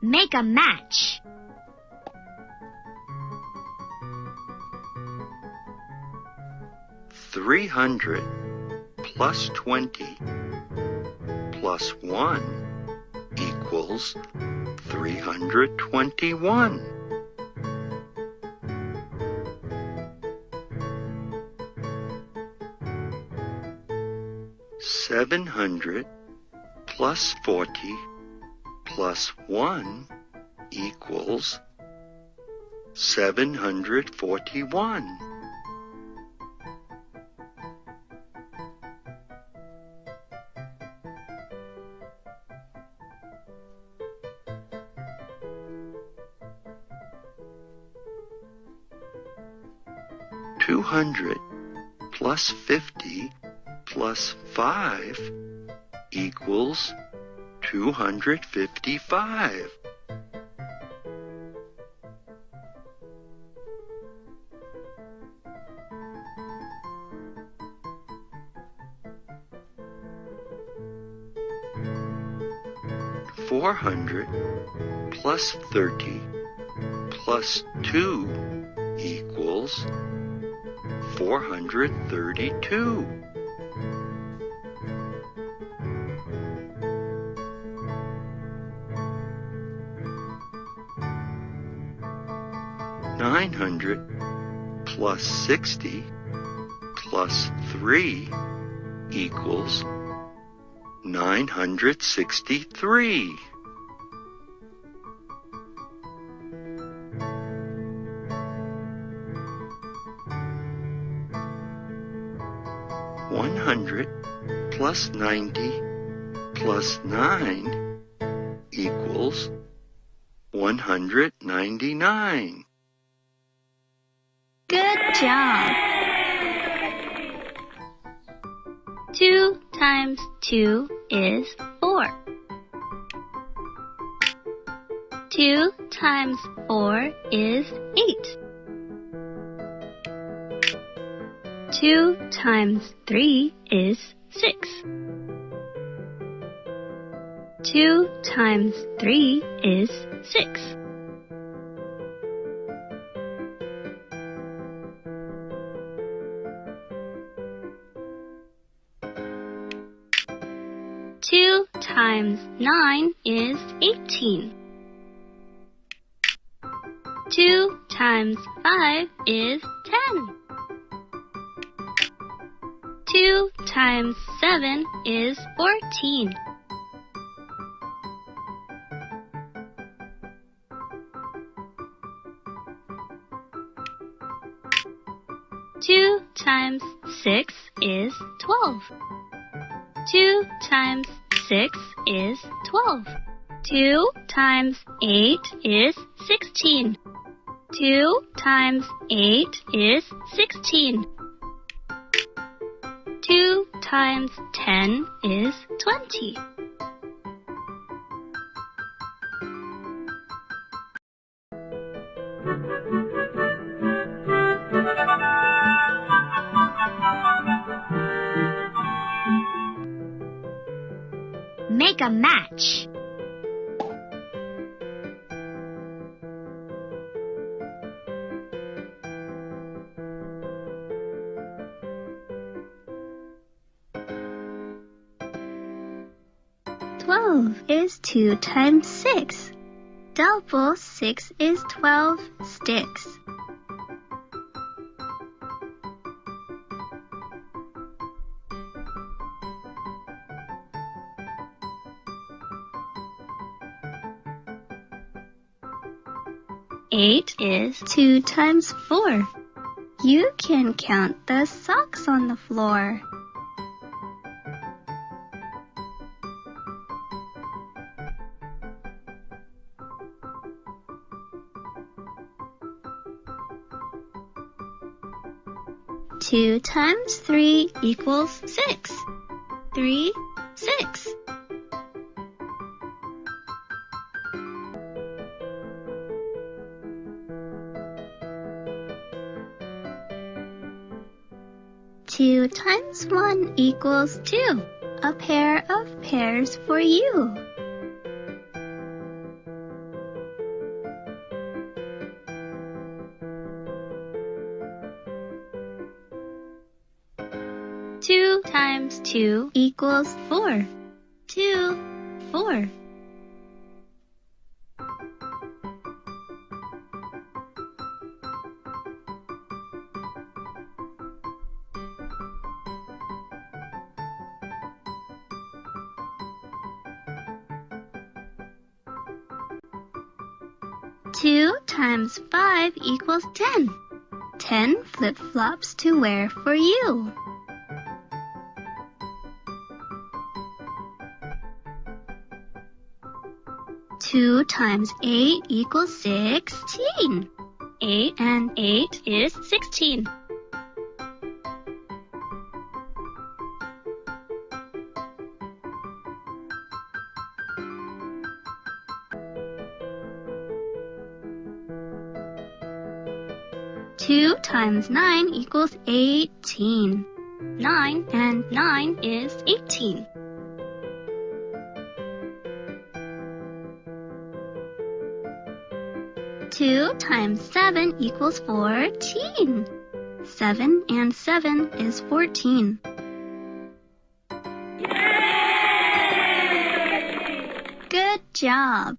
Make a match. $300 plus 20 plus 1 equals 321. $700 plus 40 plus 1 equals 741. $200 plus 50 plus 5 equals 255. $400 plus 30 plus 2 equals 432. $900 plus 60 plus 3 equals 963. $100 plus 90 plus 9 equals 199. Good job. 2 times 2 is 4. 2 times 4 is 8. 2 times 3 is 6. 2 times 3 is 6. 2 times 9 is 18. 2 times 5 is 10. 2 times 7 is 14. 2 times 6 is 12. 2 times 6 is 12. 2 times 8 is 16. 2 times 8 is 16. 2 times 10 is 20. Make a match. Twelve is 2 times 6. Double 6 is 12 sticks. Eight is 2 times 4. You can count the socks on the floor. Two times 3 equals 6. 3, 6. Two times 1 equals 2. A pair of pears for you. 2 times 2 equals 4. 2, 4. 2 times 5 equals 10. 10 flip-flops to wear for you. Two times 8 equals 16. 8 and 8 is 16. Two times 9 equals 18. 9 and 9 is 18. Two times 7 equals 14. 7 and 7 is 14. Good job!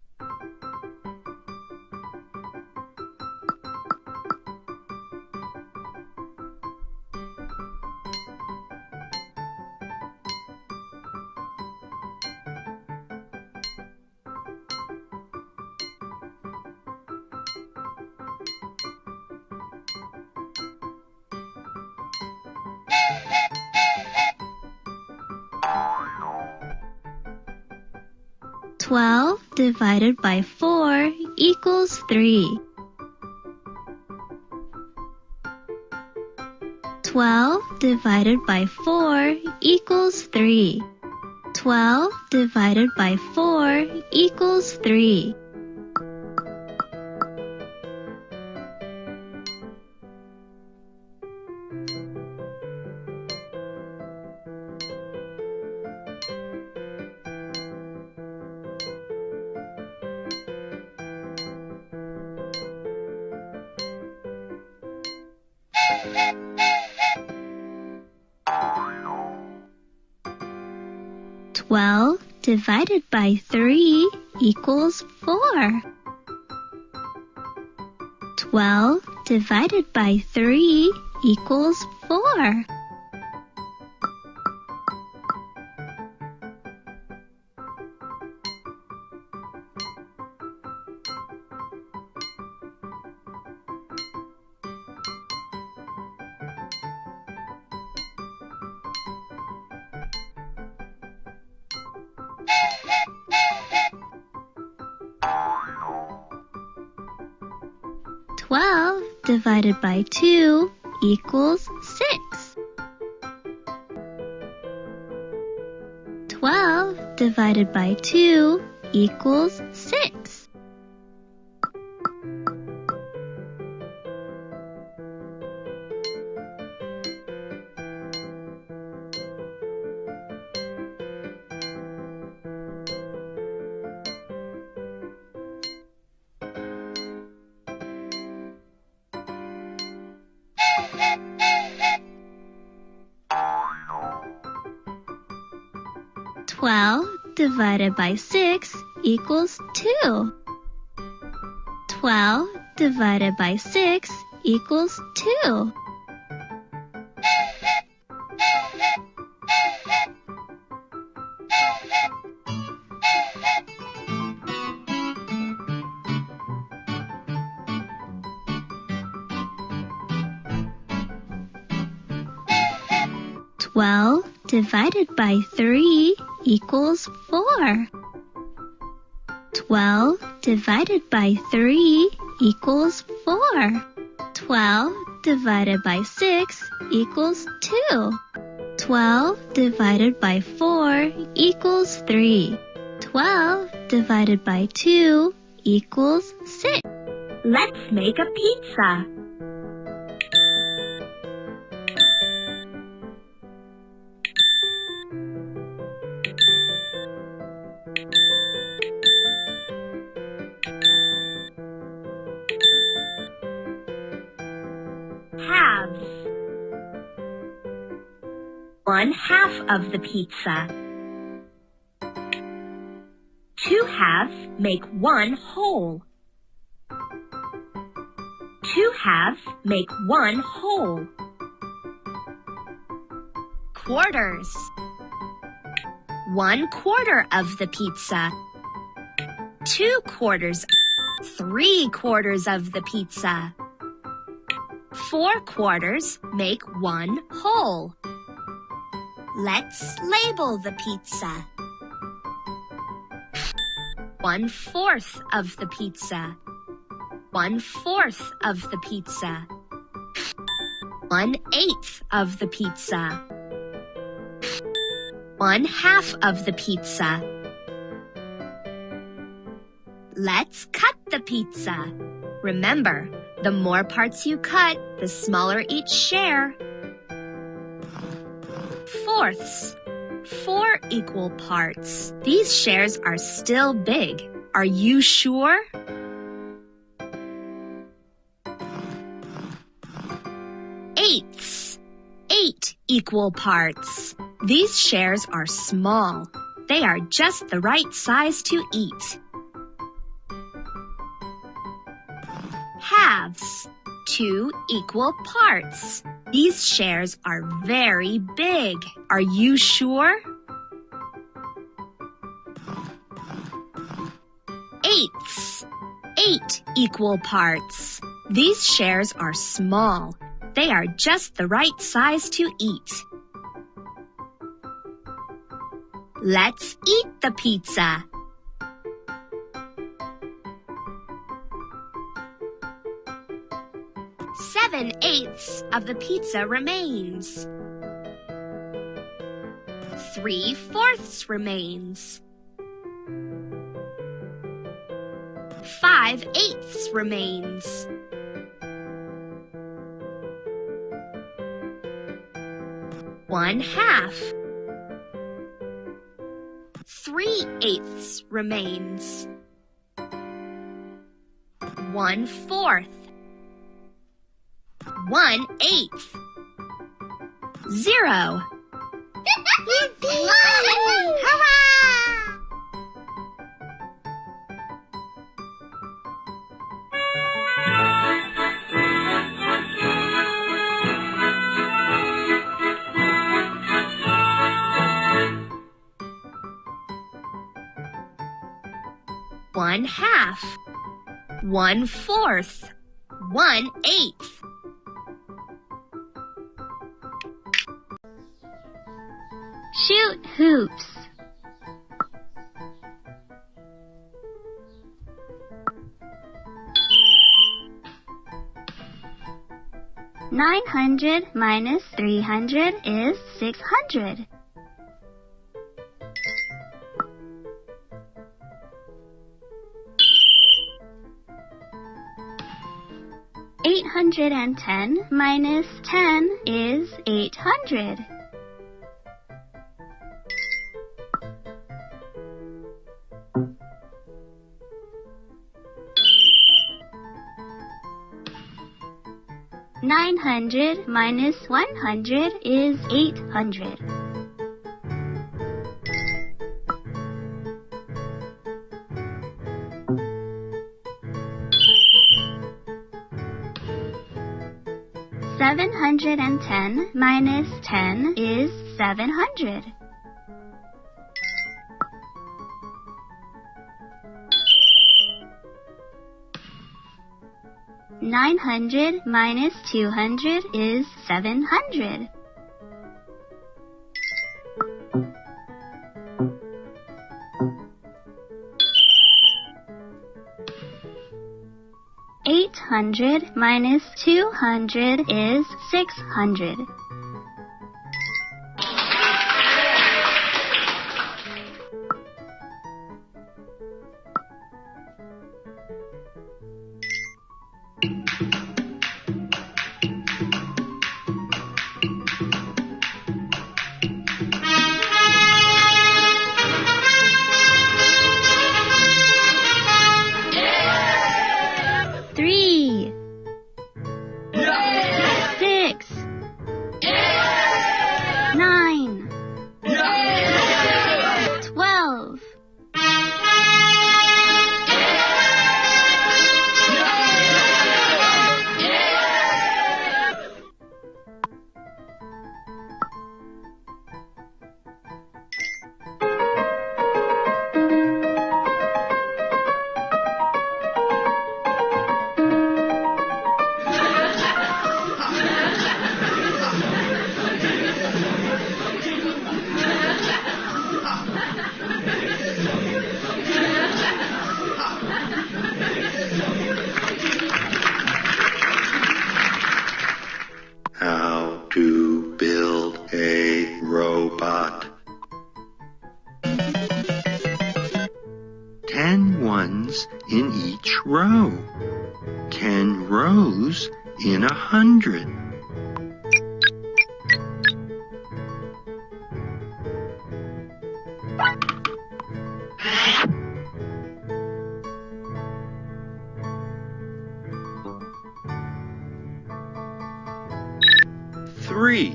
Twelve divided by 4 equals 3. 12 divided by 4 equals 3. 12 divided by 4 equals 3. Twelve divided by 3 equals 4. 12 divided by 3 equals 4. Twelve divided by 2 equals 6. 12 divided by 2 equals 6. Twelve divided by 6 equals 2. 12 divided by 6 equals 2. Twelve divided by 3 equals 4. 12 divided by 3 equals 4. 12 divided by 6 equals 2. 12 divided by 4 equals 3. 12 divided by 2 equals 6. Let's make a pizza. Halves. 1/2 of the pizza. 2 halves make 1 whole. 2 halves make 1 whole. Quarters. 1/4 of the pizza. 2 quarters. 3/4 of the pizza. 4 quarters make 1 whole. Let's label the pizza. 1/4 of the pizza. 1/4 of the pizza. 1/8 of the pizza. 1/2 of the pizza. Let's cut the pizza. Remember, the more parts you cut, the smaller each share. Fourths. 4 equal parts. These shares are still big. Are you sure? Eighths. 8 equal parts. These shares are small. They are just the right size to eat. Halves. 2 equal parts. These shares are very big. Are you sure? Eighths. 8 equal parts. These shares are small. They are just the right size to eat. Let's eat the pizza. 7/8 of the pizza remains. 3/4 remains. 5/8 remains. 1/2. 3/8 remains. 1/4. 1/8. 0. Hurrah! One half. 1/4. 1/8. Shoot hoops. $900 minus $300 is $600. $810 minus 10 is $800. $900 minus 100 is $800. $710 minus 10 is $700. $900 minus 200 is $700. $800 minus 200 is $600. each row. 10 rows in 100. Three.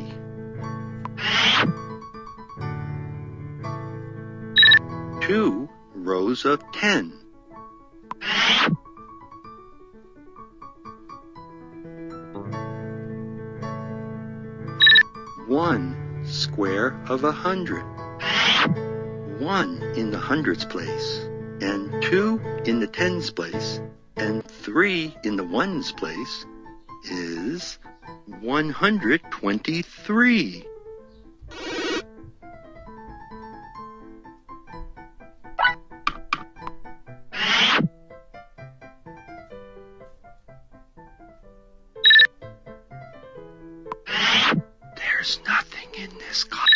2 rows of 10. 1 square of 100. 1 in the hundreds place, and 2 in the tens place, and 3 in the ones place is 123. There's nothing in this column.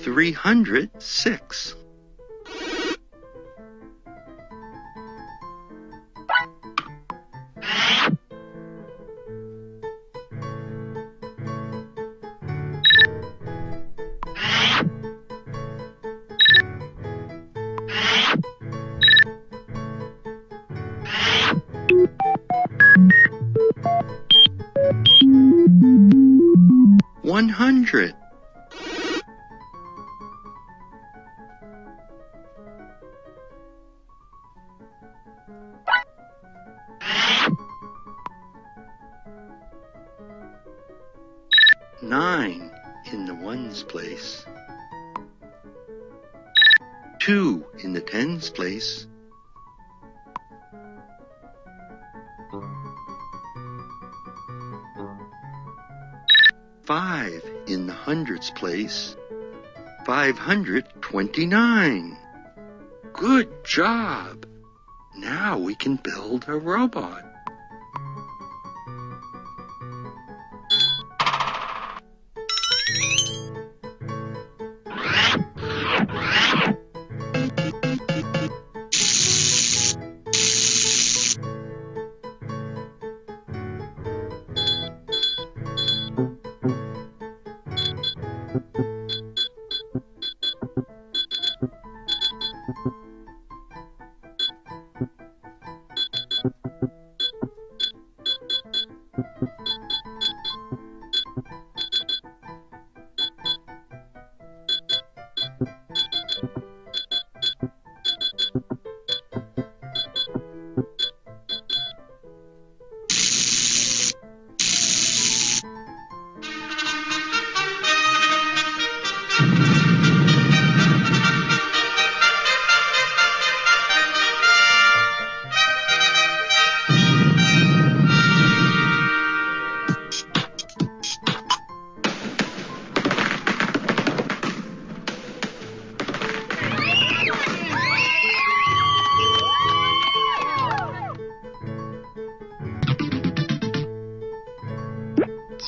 $306. $100. $9 in the ones place, 2 in the tens place, 5 in the hundreds place, 529. Good job! Now we can build a robot.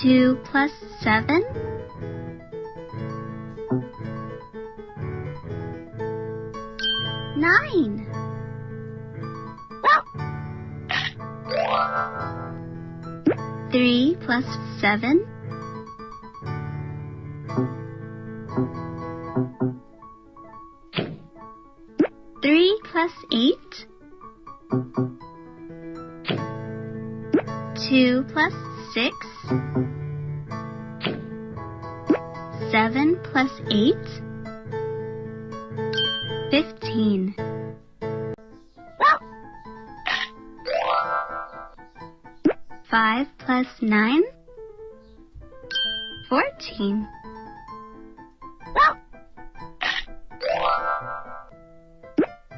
Two plus 7? 9. 3 plus 7? 3 plus 8? 2 plus 6? 7 plus 8? 15. 5 plus 9? 14.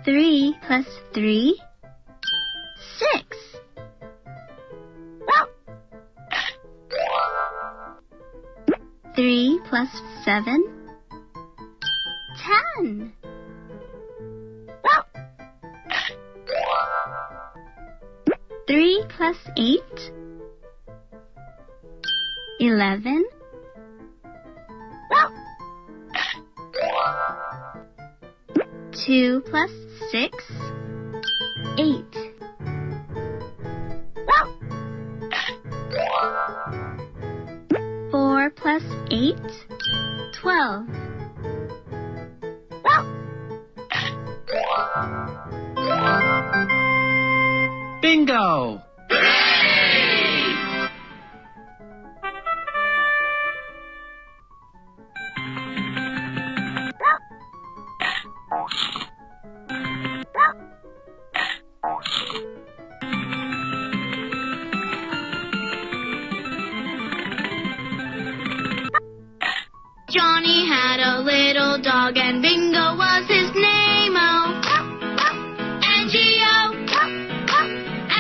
3 plus 3? 6. 3 plus 7? 10. 3 plus 8? 11. 2 plus 6, 8. 4 plus 8, 12. Bingo! Johnny had a little dog and Bingo was his name, oh. N-G-O,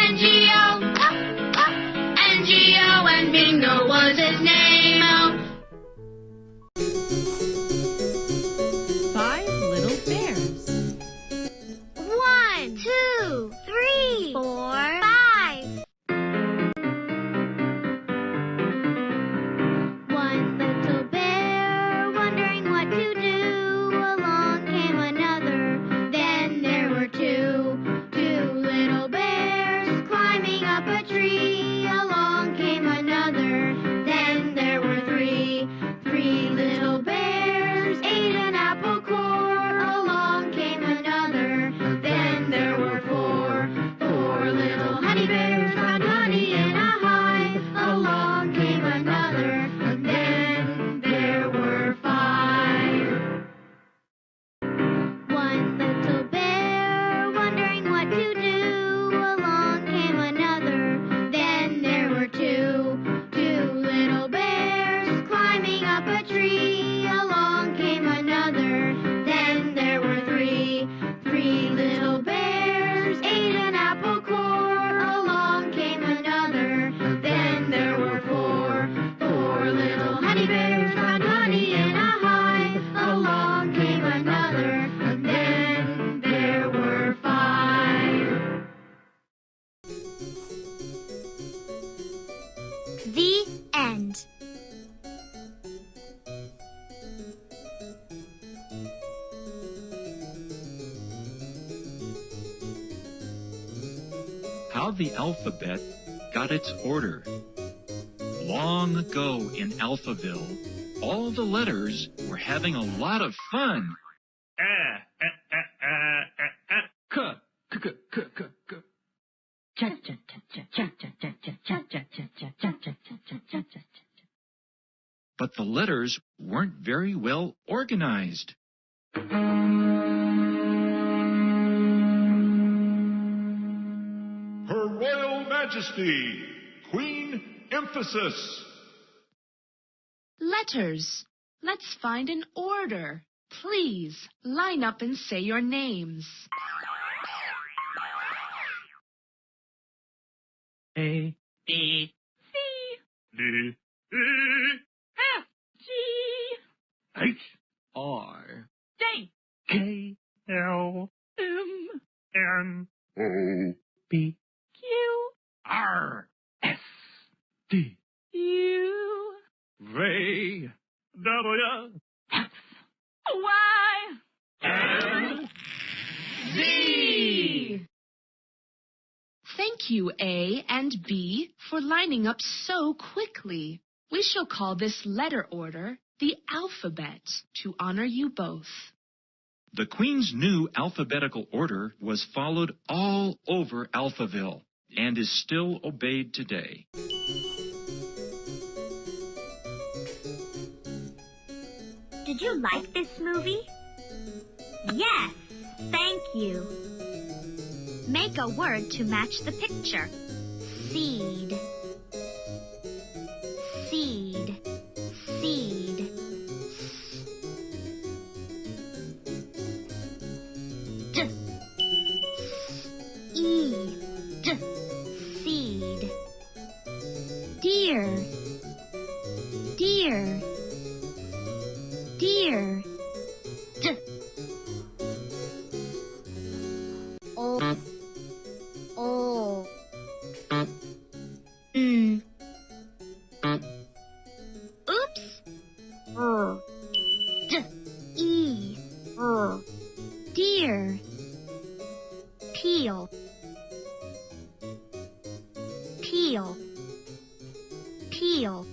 N-G-O, N-G-O, and Bingo was his name, oh. 5 little bears. 1, 2, 3, 4, 5. One little bear wondering what to do. Along came another. Then there were two. Two little bears climbing up a tree. Along came another. Then there were three. Three little bears ate an apple core. Along came another. Then there were four. Four little honey bears found honey in a hive. Along came another. And then there were five. One little bear wondering what to do. Along came another. Then there were two. Two little bears climbing up a tree. Along came another. Then there were three. Three little bears ate an apple core. Along came another. Then there were four. Four little honey bears found honey in a hive. Along came another. And then there were five. The end. How the alphabet got its order. Long ago in Alphaville, all the letters were having a lot of fun. But the letters weren't very well organized. Her Royal Majesty, Queen Emphasis. Letters. Let's find an order. Please, line up and say your names. A, B, C, D, E, F, G, H, R, J, K, L, M, N, O, B, Q, R, S, D, U, V, W, X, Y, and Z. Thank you, A and B, for lining up so quickly. We shall call this letter order the alphabet to honor you both. The Queen's new alphabetical order was followed all over Alphaville and is still obeyed today. Did you like this movie? Yes, thank you. Make a word to match the picture. Seed. Seed. Seed. D. E. D. Seed. Deer. Deer. Deer. D. O. O. Peel.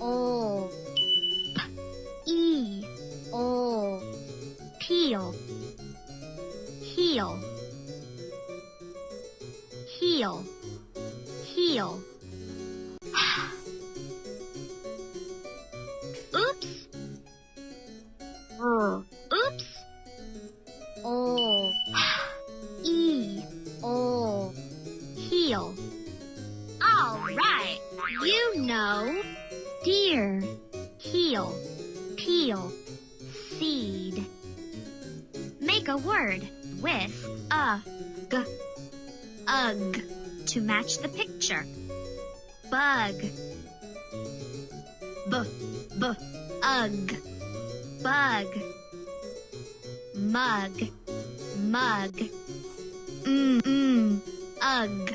O. E. O. Peel. Heel. Heel. Heel. Oops. Oops. O. E. O. Heel. All right. You know. Deer. Heel. Peel. Seed. Make a word with a g. Ugh. To match the picture. Bug. Ugh. Bug. Mug. Mug. Ugh.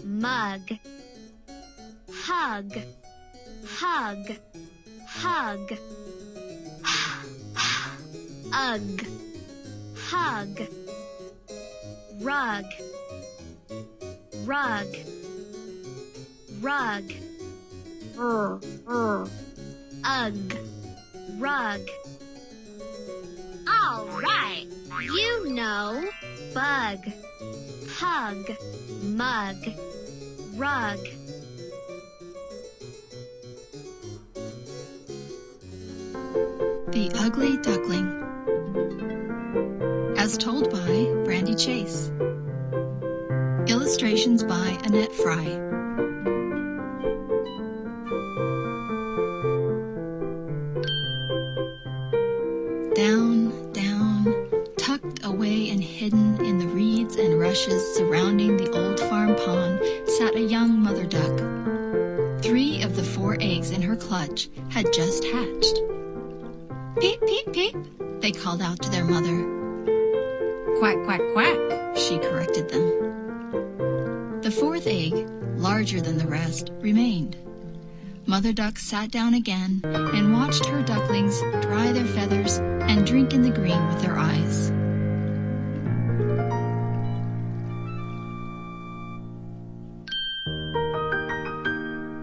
Mug. Hug. Hug. Hug. Ugh. Hug. Rug. Rug. Rug. Ugh. Rug. All right. You know. Bug. Hug. Mug. Rug. The Ugly Duckling. As told by Brandy Chase. Illustrations by Annette Fry. Down, down, tucked away and hidden in the reeds and rushes surrounding the old farm pond sat a young mother duck. 3 of the 4 eggs in her clutch had just hatched. Peep, peep, peep, they called out to their mother. Quack, quack, quack, she corrected them. The 4th egg, larger than the rest, remained. Mother Duck sat down again and watched her ducklings dry their feathers and drink in the green with their eyes.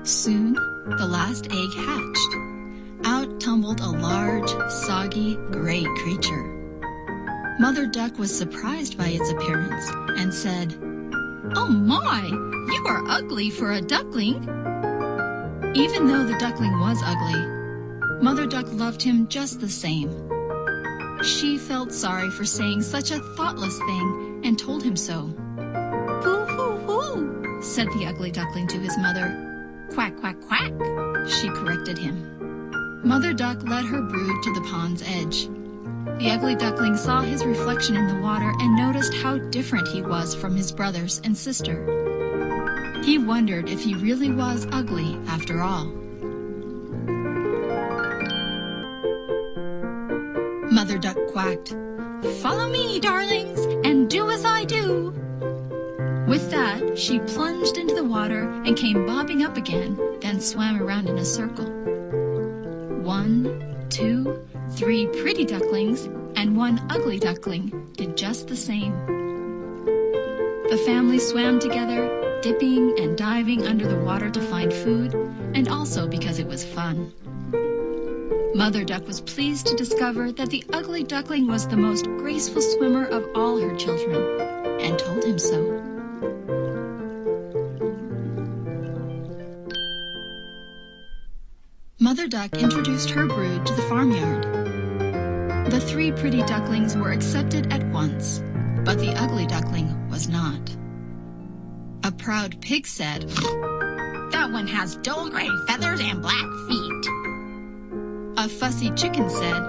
Soon, the last egg hatched. Out tumbled a large, soggy, gray creature. Mother Duck was surprised by its appearance and said, "Oh my, you are ugly for a duckling." Even though the duckling was ugly, Mother Duck loved him just the same. She felt sorry for saying such a thoughtless thing and told him so. "Hoo, hoo, hoo," said the ugly duckling to his mother. "Quack, quack, quack," she corrected him. Mother Duck led her brood to the pond's edge. The ugly duckling saw his reflection in the water and noticed how different he was from his brothers and sister. He wondered if he really was ugly after all. Mother Duck quacked, "Follow me, darlings, and do as I do." With that, she plunged into the water and came bobbing up again, then swam around in a circle. 1, 2, 3 pretty ducklings and 1 ugly duckling did just the same. The family swam together, dipping and diving under the water to find food, and also because it was fun. Mother Duck was pleased to discover that the ugly duckling was the most graceful swimmer of all her children, and told him so. Mother Duck introduced her brood to the farmyard. The 3 pretty ducklings were accepted at once, but the ugly duckling was not. A proud pig said, "That one has dull gray feathers and black feet." A fussy chicken said,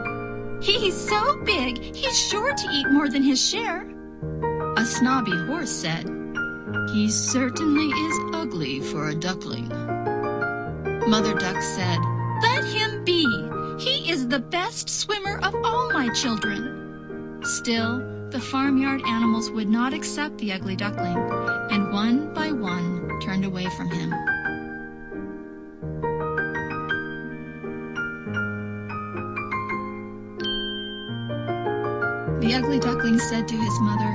"He's so big, he's sure to eat more than his share." A snobby horse said, "He certainly is ugly for a duckling." Mother Duck said, "Let him be. He is the best swimmer of all my children." Still, the farmyard animals would not accept the ugly duckling, and one by one turned away from him. The ugly duckling said to his mother,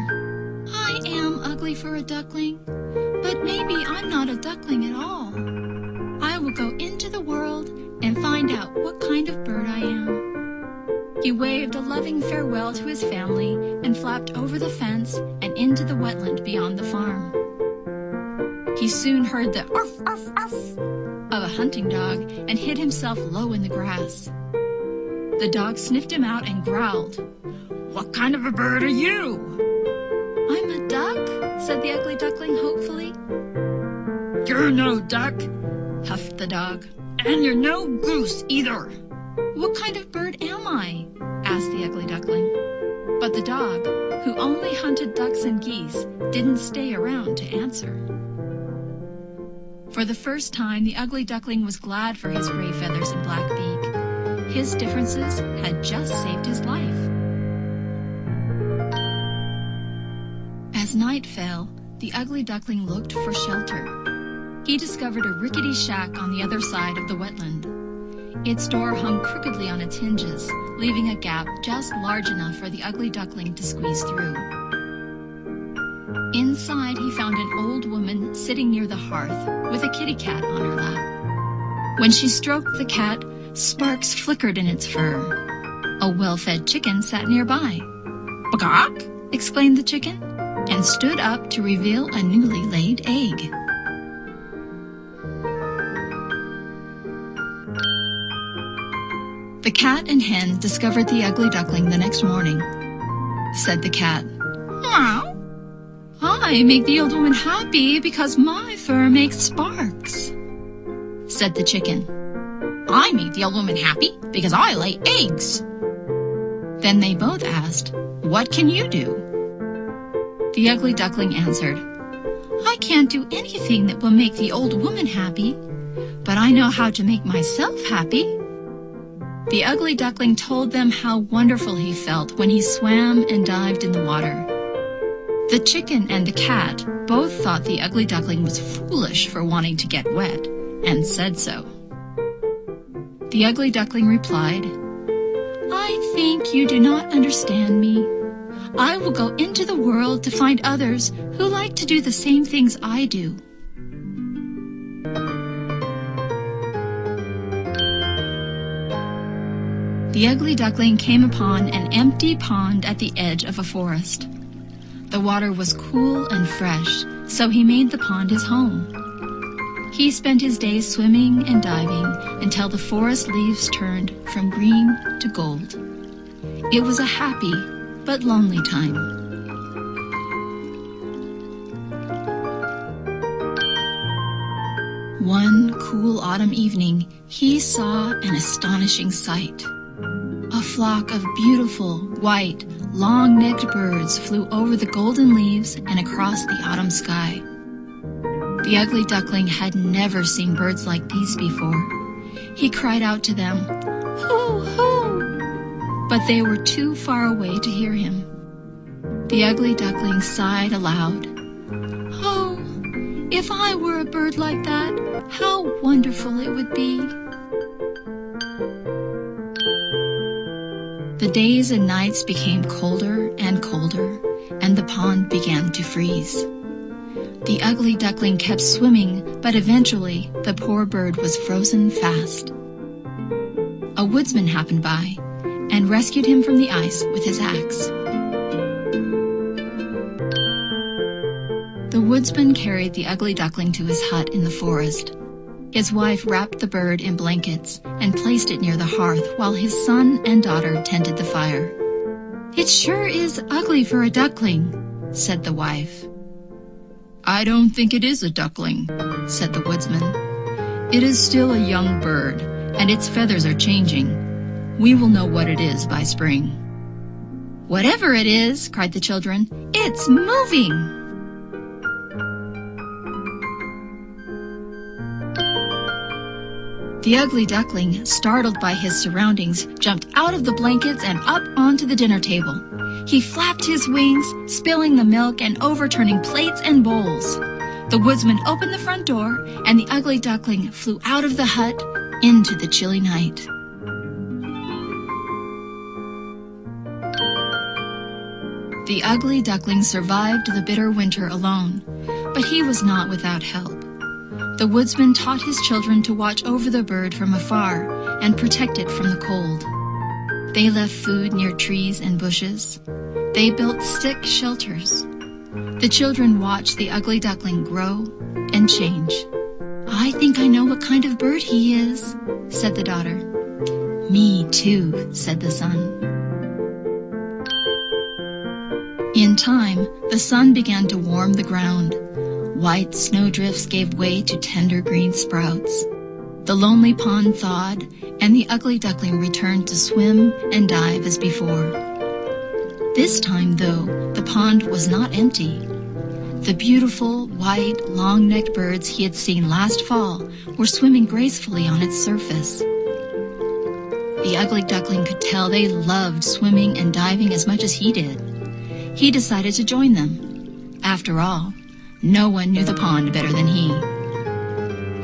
"I am a ugly for a duckling, but maybe I'm not a duckling at all. I will go into the world and find out what kind of bird I am." He waved a loving farewell to his family and flapped over the fence and into the wetland beyond the farm. He soon heard the arf, arf, arf of a hunting dog and hid himself low in the grass. The dog sniffed him out and growled, "What kind of a bird are you?" "I'm a duck," said the ugly duckling hopefully. "You're no duck," huffed the dog, "and you're no goose either." "What kind of bird am I?" asked the ugly duckling. But the dog, who only hunted ducks and geese, didn't stay around to answer. For the first time, the ugly duckling was glad for his gray feathers and black beak. His differences had just saved his life. As night fell, the ugly duckling looked for shelter. He discovered a rickety shack on the other side of the wetland. Its door hung crookedly on its hinges, leaving a gap just large enough for the ugly duckling to squeeze through. Inside, he found an old woman sitting near the hearth with a kitty cat on her lap. When she stroked the cat, sparks flickered in its fur. A well-fed chicken sat nearby. "Bagak!" exclaimed the chicken, and stood up to reveal a newly laid egg. The cat and hen discovered the ugly duckling the next morning. Said the cat, "Meow. I make the old woman happy because my fur makes sparks." Said the chicken, "I make the old woman happy because I lay eggs." Then they both asked, "What can you do?" The ugly duckling answered, "I can't do anything that will make the old woman happy, but I know how to make myself happy." The ugly duckling told them how wonderful he felt when he swam and dived in the water. The chicken and the cat both thought the ugly duckling was foolish for wanting to get wet, and said so. The ugly duckling replied, "I think you do not understand me. I will go into the world to find others who like to do the same things I do." The ugly duckling came upon an empty pond at the edge of a forest. The water was cool and fresh, so he made the pond his home. He spent his days swimming and diving until the forest leaves turned from green to gold. It was a happy but lonely time. One cool autumn evening, he saw an astonishing sight. A flock of beautiful, white, long-necked birds flew over the golden leaves and across the autumn sky. The ugly duckling had never seen birds like these before. He cried out to them, "Hoo, hoo!" But they were too far away to hear him. The ugly duckling sighed aloud. "Oh, if I were a bird like that, how wonderful it would be." The days and nights became colder and colder, and the pond began to freeze. The ugly duckling kept swimming, but eventually the poor bird was frozen fast. A woodsman happened by and rescued him from the ice with his axe. The woodsman carried the ugly duckling to his hut in the forest. His wife wrapped the bird in blankets and placed it near the hearth while his son and daughter tended the fire. "It sure is ugly for a duckling," said the wife. "I don't think it is a duckling," said the woodsman. "It is still a young bird, and its feathers are changing. We will know what it is by spring." "Whatever it is," cried the children, "it's moving!" The ugly duckling, startled by his surroundings, jumped out of the blankets and up onto the dinner table. He flapped his wings, spilling the milk and overturning plates and bowls. The woodsman opened the front door, and the ugly duckling flew out of the hut into the chilly night. The ugly duckling survived the bitter winter alone, but he was not without help. The woodsman taught his children to watch over the bird from afar and protect it from the cold. They left food near trees and bushes. They built stick shelters. The children watched the ugly duckling grow and change. "I think I know what kind of bird he is," said the daughter. "Me too," said the son. In time, the sun began to warm the ground. White snowdrifts gave way to tender green sprouts. The lonely pond thawed, and the ugly duckling returned to swim and dive as before. This time, though, the pond was not empty. The beautiful, white, long-necked birds he had seen last fall were swimming gracefully on its surface. The ugly duckling could tell they loved swimming and diving as much as he did. He decided to join them. After all, no one knew the pond better than he.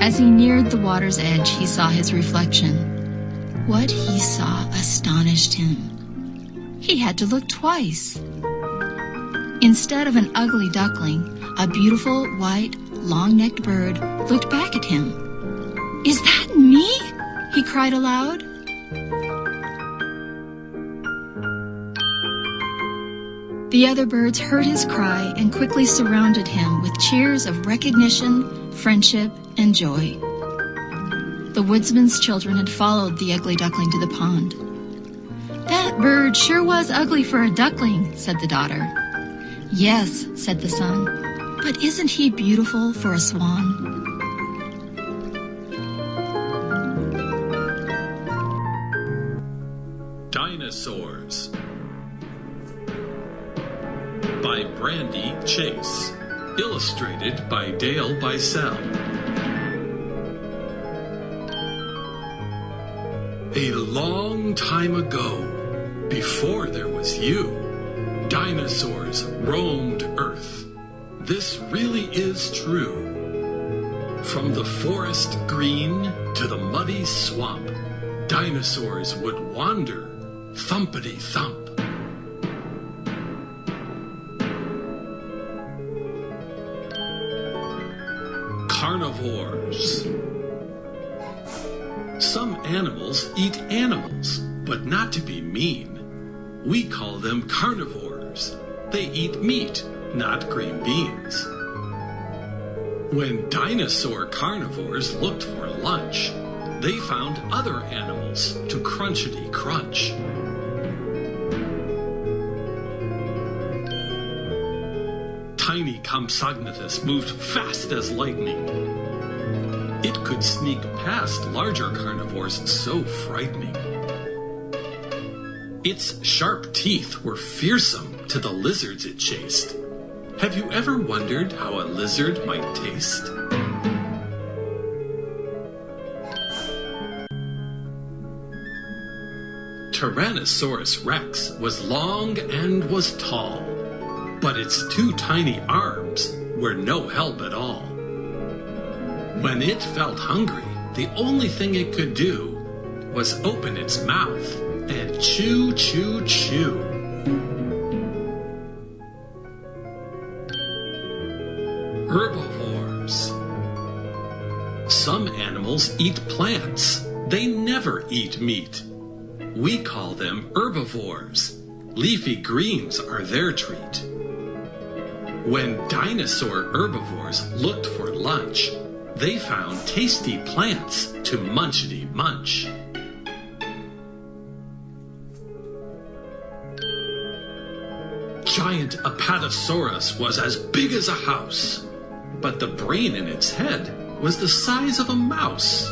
As he neared the water's edge, he saw his reflection. What he saw astonished him. He had to look twice. Instead of an ugly duckling, a beautiful, white, long-necked bird looked back at him. "Is that me?" he cried aloud. The other birds heard his cry and quickly surrounded him with cheers of recognition, friendship, and joy. The woodsman's children had followed the ugly duckling to the pond. "That bird sure was ugly for a duckling," said the daughter. "Yes," said the son, "but isn't he beautiful for a swan?" Dinosaurs by Brandy Chase. Illustrated by Dale Bicel. A long time ago, before there was you, dinosaurs roamed Earth. This really is true. From the forest green to the muddy swamp, dinosaurs would wander, thumpity-thump. Carnivores. Some animals eat animals, but not to be mean. We call them carnivores. They eat meat, not green beans. When dinosaur carnivores looked for lunch, they found other animals to crunchity crunch. Tiny Compsognathus moved fast as lightning. It could sneak past larger carnivores so frightening. Its sharp teeth were fearsome to the lizards it chased. Have you ever wondered how a lizard might taste? Tyrannosaurus Rex was long and was tall, but its two tiny arms were no help at all. When it felt hungry, the only thing it could do was open its mouth and chew, chew, chew. Herbivores. Some animals eat plants. They never eat meat. We call them herbivores. Leafy greens are their treat. When dinosaur herbivores looked for lunch, they found tasty plants to munchity munch. Giant Apatosaurus was as big as a house, but the brain in its head was the size of a mouse.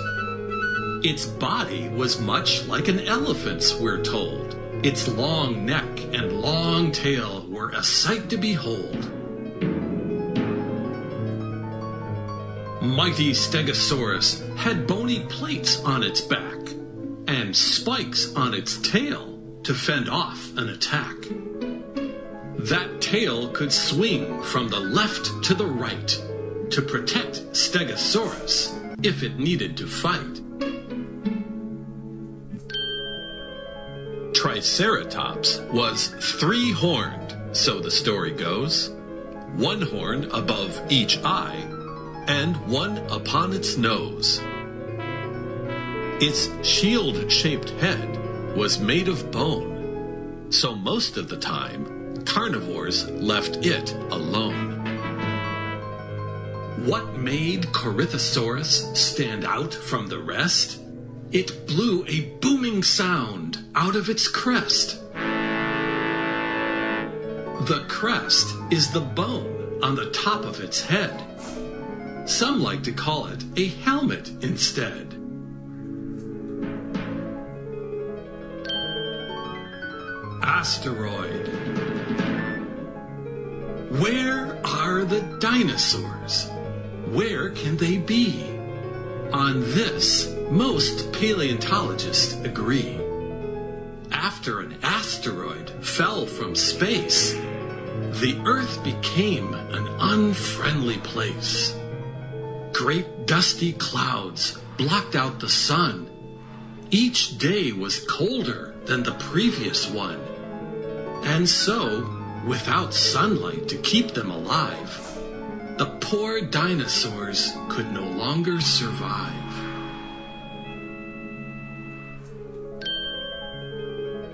Its body was much like an elephant's, we're told. Its long neck and long tail were a sight to behold. Mighty Stegosaurus had bony plates on its back and spikes on its tail to fend off an attack. That tail could swing from the left to the right to protect Stegosaurus if it needed to fight. Triceratops was three-horned, So the story goes, one horn above each eye, and one upon its nose. Its shield-shaped head was made of bone, so most of the time, carnivores left it alone. What made Corythosaurus stand out from the rest? It blew a booming sound out of its crest. The crest is the bone on the top of its head. Some like to call it a helmet instead. Asteroid. Where are the dinosaurs? Where can they be? On this, most paleontologists agree. After an asteroid fell from space, the Earth became an unfriendly place. Great dusty clouds blocked out the sun. Each day was colder than the previous one. And so, without sunlight to keep them alive, the poor dinosaurs could no longer survive.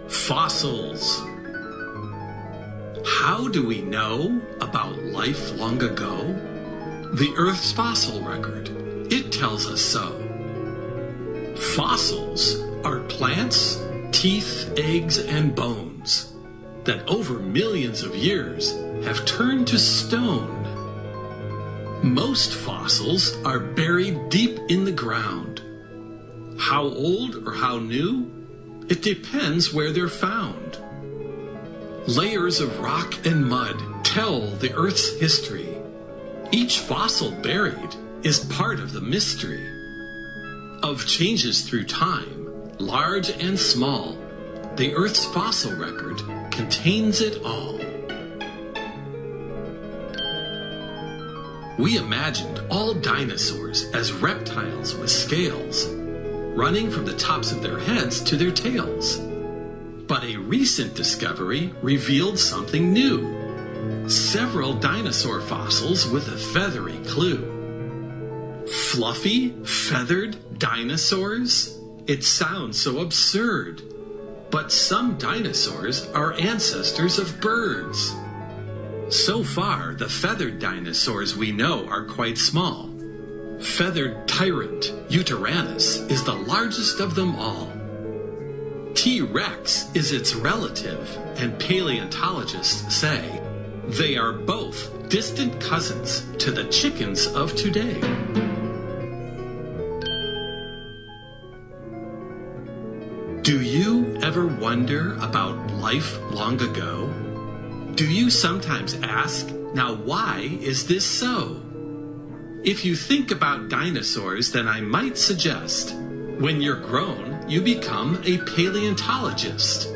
Fossils. How do we know about life long ago? The Earth's fossil record. It tells us so. Fossils are plants, teeth, eggs, and bones that over millions of years have turned to stone. Most fossils are buried deep in the ground. How old or how new? It depends where they're found. Layers of rock and mud tell the Earth's history. Each fossil buried is part of the mystery of changes through time, large and small. The Earth's fossil record contains it all. We imagined all dinosaurs as reptiles with scales, running from the tops of their heads to their tails. But a recent discovery revealed something new. Several dinosaur fossils with a feathery clue. Fluffy, feathered dinosaurs? It sounds so absurd. But some dinosaurs are ancestors of birds. So far, the feathered dinosaurs we know are quite small. Feathered tyrant Utaranus is the largest of them all. T-Rex is its relative, and paleontologists say they are both distant cousins to the chickens of today. Do you ever wonder about life long ago? Do you sometimes ask, now why is this so? If you think about dinosaurs, then I might suggest, when you're grown, you become a paleontologist.